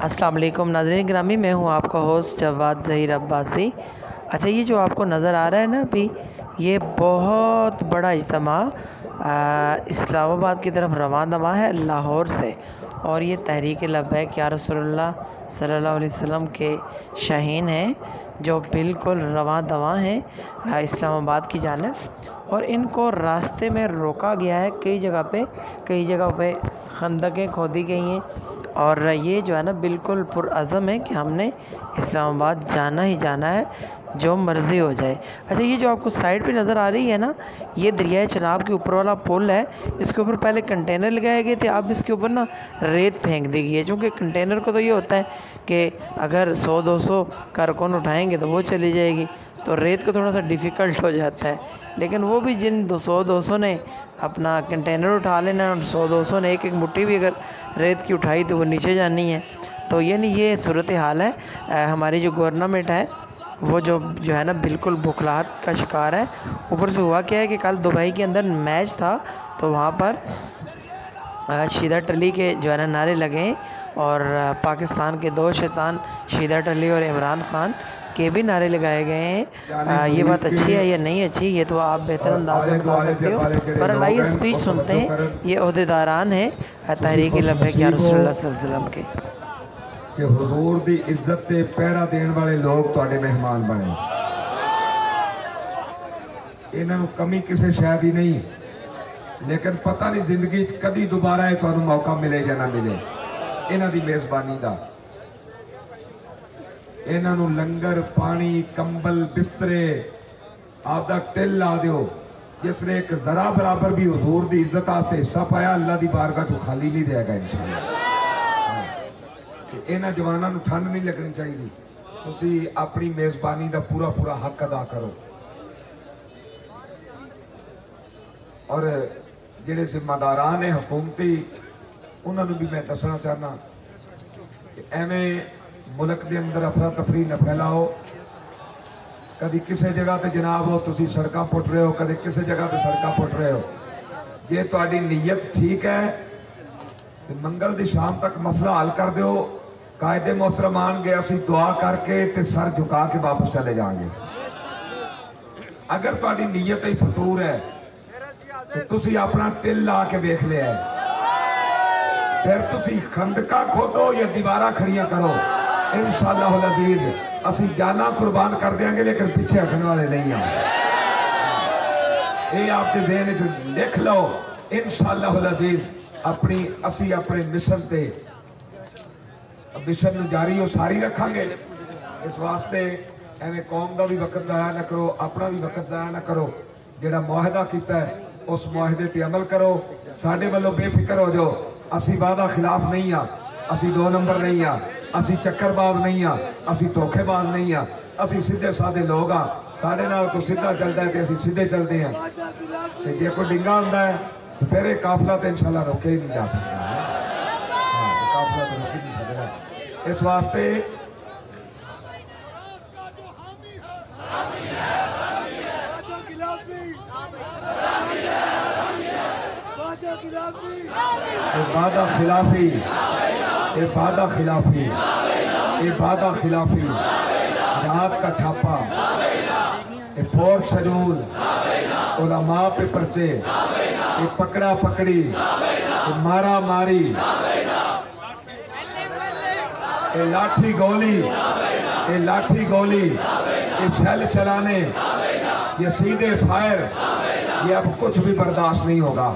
अस्सलाम वालेकुम नाज़रीन ग्रामी, मैं हूं आपका होस्ट जवाद ज़हीर अब्बासी। अच्छा, ये जो आपको नज़र आ रहा है ना अभी, ये बहुत बड़ा इज्तिमा इस्लामाबाद की तरफ रवाना है लाहौर से। और ये तहरीक लब्बैक या रसूलुल्लाह सल्लल्लाहु अलैहि वसल्लम के शाहीन हैं, जो बिल्कुल रवां दवां हैं इस्लामाबाद की जानिब। और इनको रास्ते में रोका गया है कई जगह पे खंदकें खोदी गई हैं। और ये जो है ना बिल्कुल पुरअज़म है कि हमने इस्लामाबाद जाना ही जाना है, जो मर्ज़ी हो जाए। अच्छा, ये जो आपको साइड पे नज़र आ रही है ना, ये दरियाए चनाब के ऊपर वाला पुल है। इसके ऊपर पहले कंटेनर लगाए गए थे, अब इसके ऊपर ना रेत फेंक दी गई है। क्योंकि कंटेनर को तो ये होता है कि अगर 100-200 कारकुन उठाएंगे तो वो चली जाएगी, तो रेत को थोड़ा सा डिफ़िकल्ट हो जाता है। लेकिन वो भी जिन 200-200 ने अपना कंटेनर उठा लेना है, 100-200 ने एक एक मुट्ठी भी अगर रेत की उठाई तो वो नीचे जानी है। तो ये सूरत हाल है। हमारी जो गवर्नमेंट है वो जो है ना बिल्कुल बुखलाहट का शिकार है। ऊपर से हुआ क्या है कि कल दुबई के अंदर मैच था, तो वहाँ पर शीदत अली के जो है ना नारे लगे, और पाकिस्तान के दो शैतान शीदत अली और इमरान खान के भी नारे लगाए गए हैं। ये बात अच्छी है या नहीं अच्छी, ये तो आप बेहतर अंदाज में बता सकते हो। पर आइए स्पीच सुनते हैं, ये अहदेदारान हैं तहरीक लब्बैक या रसूलुल्लाह सल्लल्लाहु अलैहि वसल्लम के। कि हुजूर दी इज्जत ते पहरा देने वाले लोग तुहाडे मेहमान बने। इन्हां नूं कमी किसी शय दी नहीं, लेकिन पता नहीं जिंदगी कदी दोबारा ये तुहानूं मौका मिले या ना मिले। इन्हां दी मेज़बानी दा इन्हां नूं लंगर पानी कंबल बिस्तरे आपदा टिल ला दिओ, जिसने एक जरा बराबर भी हुजूर दी इज्जत आस्ते हिस्सा पाया, अल्लाह दी बारगाह तो खाली नहीं रहेगा इंशाअल्लाह। इन्हां जवानां नूं ठंड नहीं लगनी चाहिए। तुसी अपनी मेज़बानी दा पूरा पूरा हक अदा करो। और जिहड़े जिम्मेदारान ने हुकूमती, उन्होंने भी मैं दसना चाहना कि एवें मुल्क के अंदर अफरा तफरी न फैलाओ। कभी किसी जगह ते जनाब हो तुसी सड़कां पुट रहे हो, कभी किसी जगह ते सड़कां पुट रहे हो। जे तुहाडी नीयत ठीक है तो मंगल की शाम तक मसला हल कर दो। कायदे मोहतरम आएंगे, असी दुआ करके ते सर झुका के वापस चले जाएंगे। अगर तुहाडी नीयत ही फतूर है तो तुसी अपना टिल ला के वेख लिया है, फिर तुसी खंदका खोदो या दीवारा खड़ियां करो। इंशाअल्लाह अज़ीज असी जाना कुर्बान कर देंगे, लेकिन पीछे हटने वाले नहीं हैं। ये आपके ज़हन में लिख लो। इंशाअल्लाह अज़ीज असी अपने मिशन नूं जारी और सारी रखांगे। इस वास्ते एवें कौम का भी वक्त जाया न करो, अपना भी वक्त जाया न करो। जिहड़ा मुआहदा कीता है उस मुआहदे ते अमल करो। साडे वल्लों बेफिक्र हो जाओ। असी वादा खिलाफ नहीं हाँ, असी 2 नंबर नहीं हाँ, असी चक्करबाज नहीं हाँ, असी धोखेबाज नहीं हाँ। असी सीधे साधे लोग हाँ। साडे नाल कोई सीधा चलता है तो असी सीधे चलते हैं, तो जे कोई डिंगा होंदा है तो फिर ये काफिला तो इंशाअल्लाह रोके ही नहीं जा सकता। हाँ, तो काफिला तो रोक ही नहीं सकता। इस वास्ते वादा खिलाफी, वादा खिलाफी, वादा खिलाफी, रात का छापा, फोर्थ शेड्यूल, उलमा पे पर्चे, पकड़ा पकड़ी, मारा मारी, लाठी गोली, लाठी गोली, शैल चलाने, ये सीधे फायर, ये अब कुछ भी बर्दाश्त नहीं होगा।